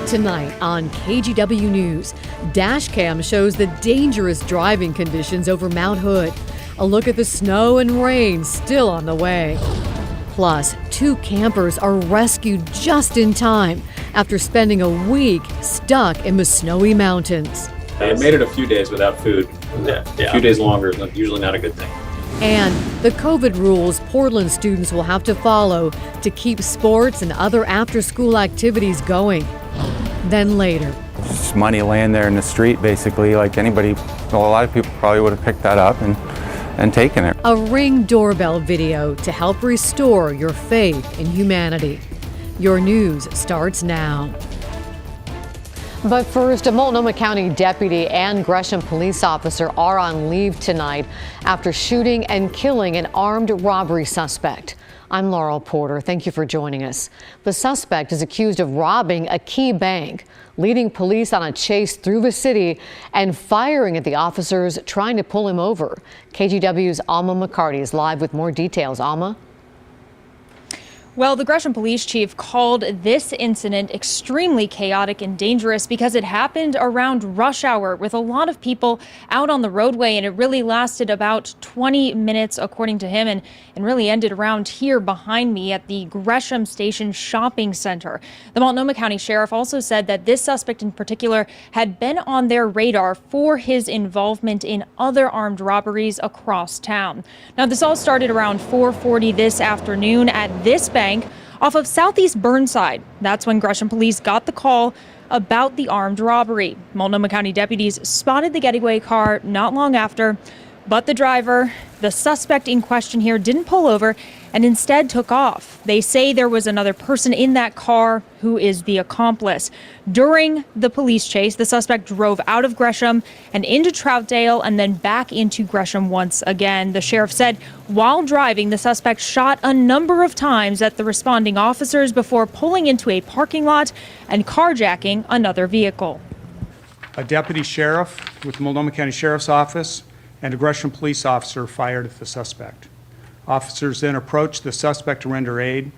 Tonight on KGW News, dash cam shows the dangerous driving conditions over Mount Hood. A look at the snow and rain still on the way. Plus, 2 campers are rescued just in time after spending a week stuck in the snowy mountains. They made it a few days without food. A few days longer is usually not a good thing. And the COVID rules Portland students will have to follow to keep sports and other after-school activities going. Then later. Just money laying there in the street, basically, like anybody. Well, a lot of people probably would have picked that up and taken it. A Ring doorbell video to help restore your faith in humanity. Your news starts now. But first, a Multnomah County deputy and Gresham police officer are on leave tonight after shooting and killing an armed robbery suspect. I'm Laurel Porter. Thank you for joining us. The suspect is accused of robbing a key bank, leading police on a chase through the city and firing at the officers trying to pull him over. KGW's Alma McCarty is live with more details. Alma? Well, the Gresham police chief called this incident extremely chaotic and dangerous because it happened around rush hour with a lot of people out on the roadway, and it really lasted about 20 minutes, according to him, and really ended around here behind me at the Gresham Station Shopping Center. The Multnomah County Sheriff also said that this suspect in particular had been on their radar for his involvement in other armed robberies across town. Now, this all started around 4:40 this afternoon at this bank off of Southeast Burnside. That's when Gresham police got the call about the armed robbery. Multnomah County deputies spotted the getaway car not long after, but the driver, the suspect in question here, didn't pull over and instead took off. They say there was another person in that car who is the accomplice. During the police chase, the suspect drove out of Gresham and into Troutdale and then back into Gresham once again. The sheriff said while driving, the suspect shot a number of times at the responding officers before pulling into a parking lot and carjacking another vehicle. A deputy sheriff with the Multnomah County Sheriff's Office and a Gresham police officer fired at the suspect. Officers then approached the suspect to render aid.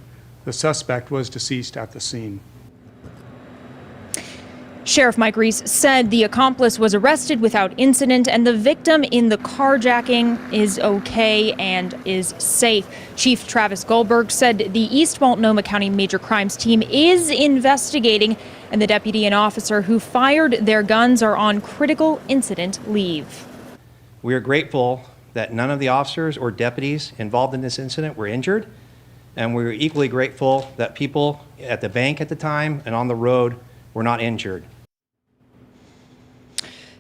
The suspect was deceased at the scene. Sheriff Mike Reese said the accomplice was arrested without incident and the victim in the carjacking is okay and is safe. Chief Travis Goldberg said the East Multnomah County Major Crimes Team is investigating, and the deputy and officer who fired their guns are on critical incident leave. We are grateful that none of the officers or deputies involved in this incident were injured, and we're equally grateful that people at the bank at the time and on the road were not injured.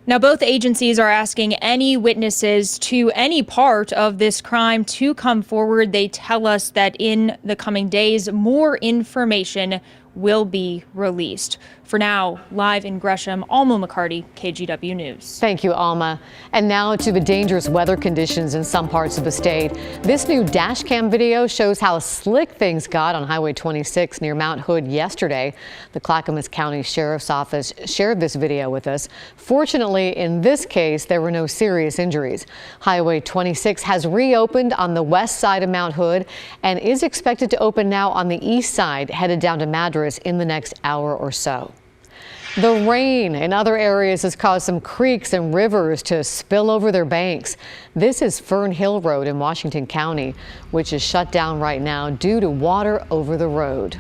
Now, both agencies are asking any witnesses to any part of this crime to come forward. They tell us that in the coming days, more information will be released. For now, live in Gresham, Alma McCarty, KGW News. Thank you, Alma. And now to the dangerous weather conditions in some parts of the state. This new dash cam video shows how slick things got on Highway 26 near Mount Hood yesterday. The Clackamas County Sheriff's Office shared this video with us. Fortunately, in this case, there were no serious injuries. Highway 26 has reopened on the west side of Mount Hood and is expected to open now on the east side, headed down to Madras in the next hour or so. The rain in other areas has caused some creeks and rivers to spill over their banks. This is Fern Hill Road in Washington County, which is shut down right now due to water over the road.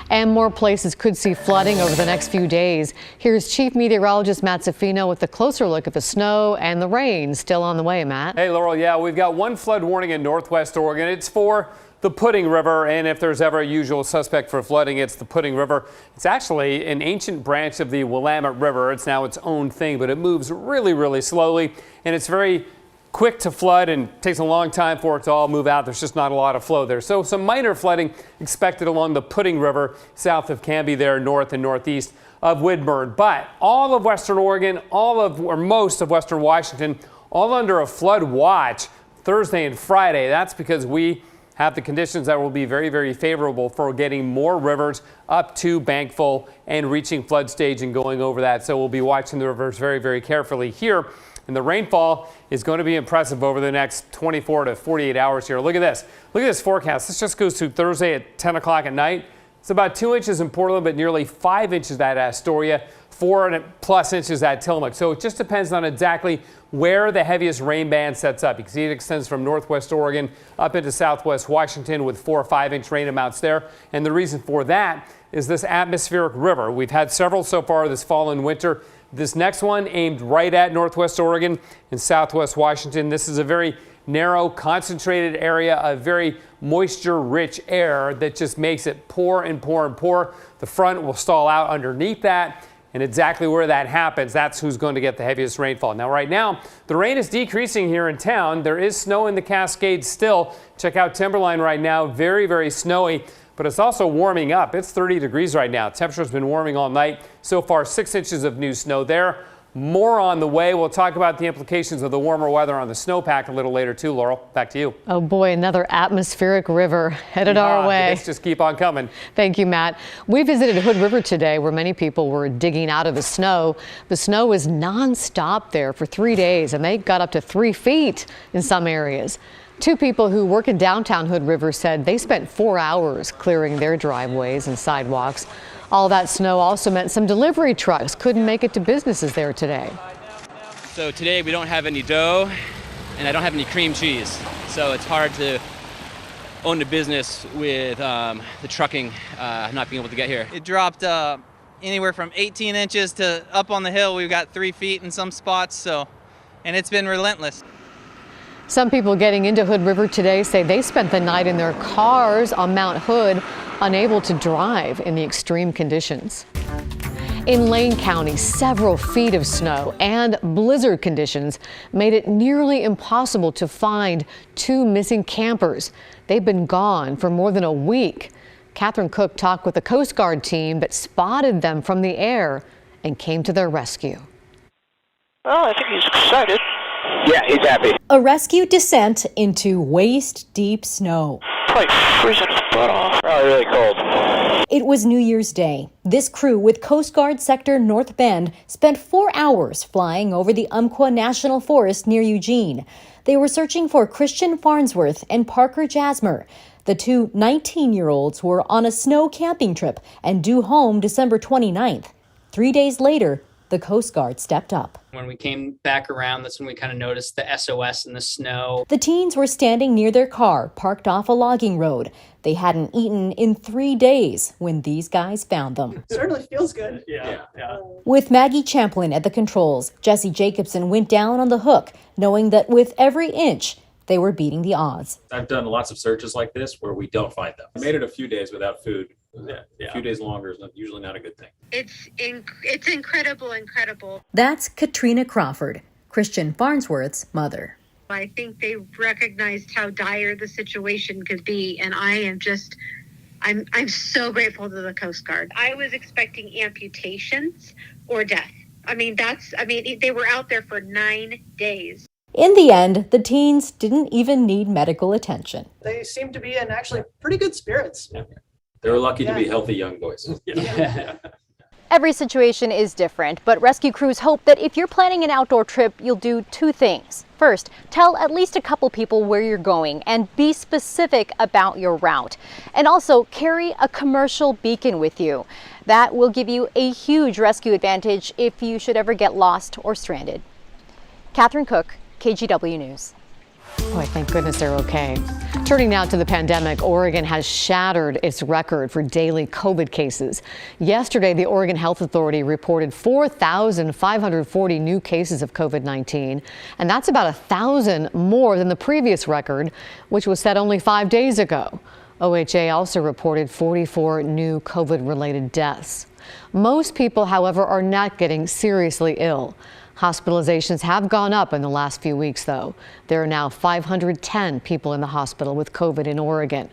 And more places could see flooding over the next few days. Here's Chief Meteorologist Matt Zaffino with a closer look at the snow and the rain still on the way, Matt. Hey, Laurel, yeah, we've got one flood warning in northwest Oregon. It's for the Pudding River, and if there's ever a usual suspect for flooding, it's the Pudding River. It's actually an ancient branch of the Willamette River. It's now its own thing, but it moves really, really slowly, and it's very quick to flood and takes a long time for it to all move out. There's just not a lot of flow there. So some minor flooding expected along the Pudding River south of Canby there, north and northeast of Woodburn. But all of western Oregon, most of western Washington, all under a flood watch Thursday and Friday. That's because we have the conditions that will be very, very favorable for getting more rivers up to bankful and reaching flood stage and going over that. So we'll be watching the rivers very, very carefully here. And the rainfall is going to be impressive over the next 24 to 48 hours here. Look at this. Look at this forecast. This just goes to Thursday at 10 o'clock at night. It's about 2 inches in Portland, but nearly 5 inches at Astoria, 4+ inches at Tillamook. So it just depends on exactly where the heaviest rain band sets up. You can see it extends from northwest Oregon up into southwest Washington with 4 or 5 inch rain amounts there. And the reason for that is this atmospheric river. We've had several so far this fall and winter. This next one aimed right at northwest Oregon and southwest Washington. This is a very narrow, concentrated area of very moisture-rich air that just makes it pour and pour and pour. The front will stall out underneath that, and exactly where that happens, that's who's going to get the heaviest rainfall. Now, right now, the rain is decreasing here in town. There is snow in the Cascades still. Check out Timberline right now. Very, very snowy, but it's also warming up. It's 30 degrees right now. Temperature's been warming all night. So far, 6 inches of new snow there. More on the way. We'll talk about the implications of the warmer weather on the snowpack a little later too. Laurel, back to you. Oh boy, another atmospheric river headed our way. Let's just keep on coming. Thank you, Matt. We visited Hood River today where many people were digging out of the snow. The snow was nonstop there for 3 days and they got up to 3 feet in some areas. 2 people who work in downtown Hood River said they spent 4 hours clearing their driveways and sidewalks. All that snow also meant some delivery trucks couldn't make it to businesses there today. So today we don't have any dough and I don't have any cream cheese. So it's hard to own the business with the trucking not being able to get here. It dropped anywhere from 18 inches to up on the hill. We've got 3 feet in some spots, and it's been relentless. Some people getting into Hood River today say they spent the night in their cars on Mount Hood, unable to drive in the extreme conditions. In Lane County, several feet of snow and blizzard conditions made it nearly impossible to find 2 missing campers. They've been gone for more than a week. Catherine Cook talked with the Coast Guard team that spotted them from the air and came to their rescue. Well, I think he's excited. Yeah, he's happy. A rescue descent into waist-deep snow. Like freezing his butt off. Probably really cold. It was New Year's Day. This crew with Coast Guard Sector North Bend spent 4 hours flying over the Umpqua National Forest near Eugene. They were searching for Christian Farnsworth and Parker Jasmer. The 2 19-year-olds were on a snow camping trip and due home December 29th. 3 days later, the Coast Guard stepped up. When we came back around, that's when we kind of noticed the SOS in the snow. The teens were standing near their car, parked off a logging road. They hadn't eaten in 3 days when these guys found them. Certainly feels good. Yeah. With Maggie Champlin at the controls, Jesse Jacobson went down on the hook, knowing that with every inch, they were beating the odds. I've done lots of searches like this where we don't find them. I made it a few days without food. A few days longer is usually not a good thing. It's incredible. That's Katrina Crawford, Christian Farnsworth's mother. I think they recognized how dire the situation could be, and I'm so grateful to the Coast Guard. I was expecting amputations or death. They were out there for 9 days. In the end, the teens didn't even need medical attention. They seem to be in actually pretty good spirits. Yeah. They were lucky to be healthy young boys. Every situation is different, but rescue crews hope that if you're planning an outdoor trip, you'll do 2 things. First, tell at least a couple people where you're going and be specific about your route. And also carry a commercial beacon with you. That will give you a huge rescue advantage if you should ever get lost or stranded. Catherine Cook, KGW News. Boy, thank goodness they're okay. Turning now to the pandemic, Oregon has shattered its record for daily COVID cases. Yesterday, the Oregon Health Authority reported 4,540 new cases of COVID-19, and that's about 1,000 more than the previous record, which was set only 5 days ago. OHA also reported 44 new COVID-related deaths. Most people, however, are not getting seriously ill. Hospitalizations have gone up in the last few weeks, though. There are now 510 people in the hospital with COVID in Oregon.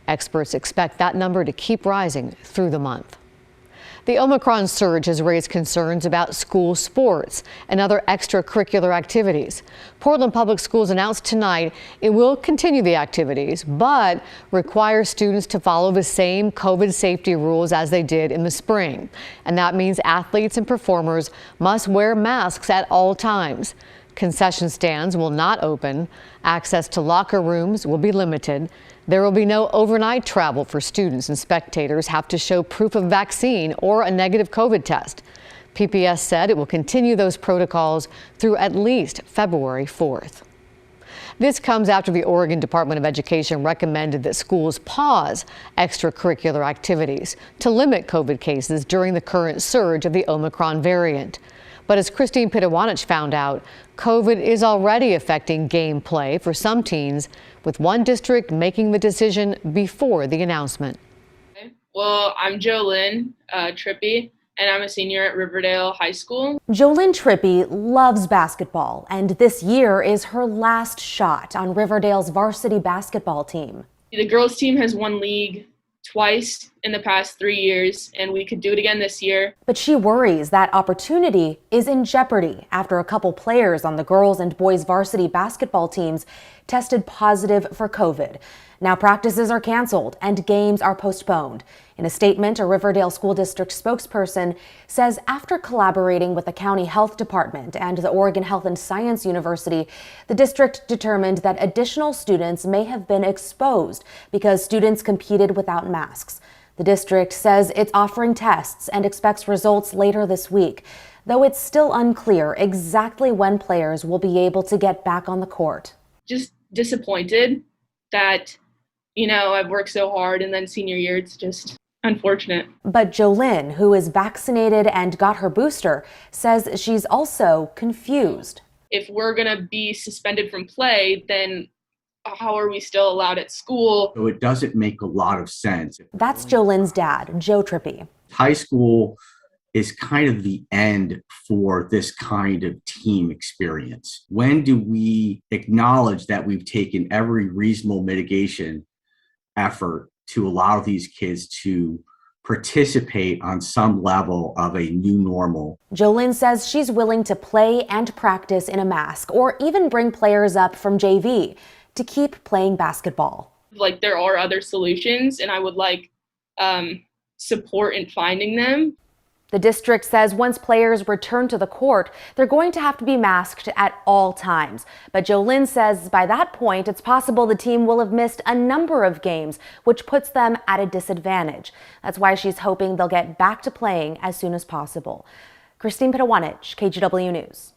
Experts expect that number to keep rising through the month. The Omicron surge has raised concerns about school sports and other extracurricular activities. Portland Public Schools announced tonight it will continue the activities, but require students to follow the same COVID safety rules as they did in the spring. And that means athletes and performers must wear masks at all times. Concession stands will not open. Access to locker rooms will be limited. There will be no overnight travel for students, and spectators have to show proof of vaccine or a negative COVID test. PPS said it will continue those protocols through at least February 4th. This comes after the Oregon Department of Education recommended that schools pause extracurricular activities to limit COVID cases during the current surge of the Omicron variant. But as Christine Pitawanich found out, COVID is already affecting gameplay for some teens, with one district making the decision before the announcement. Well, I'm Jolynn Trippy, and I'm a senior at Riverdale High School. Jolynn Trippy loves basketball, and this year is her last shot on Riverdale's varsity basketball team. The girls' team has won league twice in the past 3 years, and we could do it again this year. But she worries that opportunity is in jeopardy after a couple players on the girls' and boys' varsity basketball teams tested positive for COVID. Now practices are canceled and games are postponed. In a statement, a Riverdale School District spokesperson says after collaborating with the county health department and the Oregon Health and Science University, the district determined that additional students may have been exposed because students competed without masks. The district says it's offering tests and expects results later this week, though it's still unclear exactly when players will be able to get back on the court. Just disappointed that, I've worked so hard, and then senior year, it's just unfortunate. But Jolynn, who is vaccinated and got her booster, says she's also confused. If we're going to be suspended from play, then how are we still allowed at school? So it doesn't make a lot of sense. That's Jolynn's dad, Joe Trippy. High school is kind of the end for this kind of team experience. When do we acknowledge that we've taken every reasonable mitigation effort to allow these kids to participate on some level of a new normal? Jolynn says she's willing to play and practice in a mask or even bring players up from JV to keep playing basketball. There are other solutions, and I would like support in finding them. The district says once players return to the court, they're going to have to be masked at all times. But Jolynn says by that point, it's possible the team will have missed a number of games, which puts them at a disadvantage. That's why she's hoping they'll get back to playing as soon as possible. Christine Pitawanich, KGW News.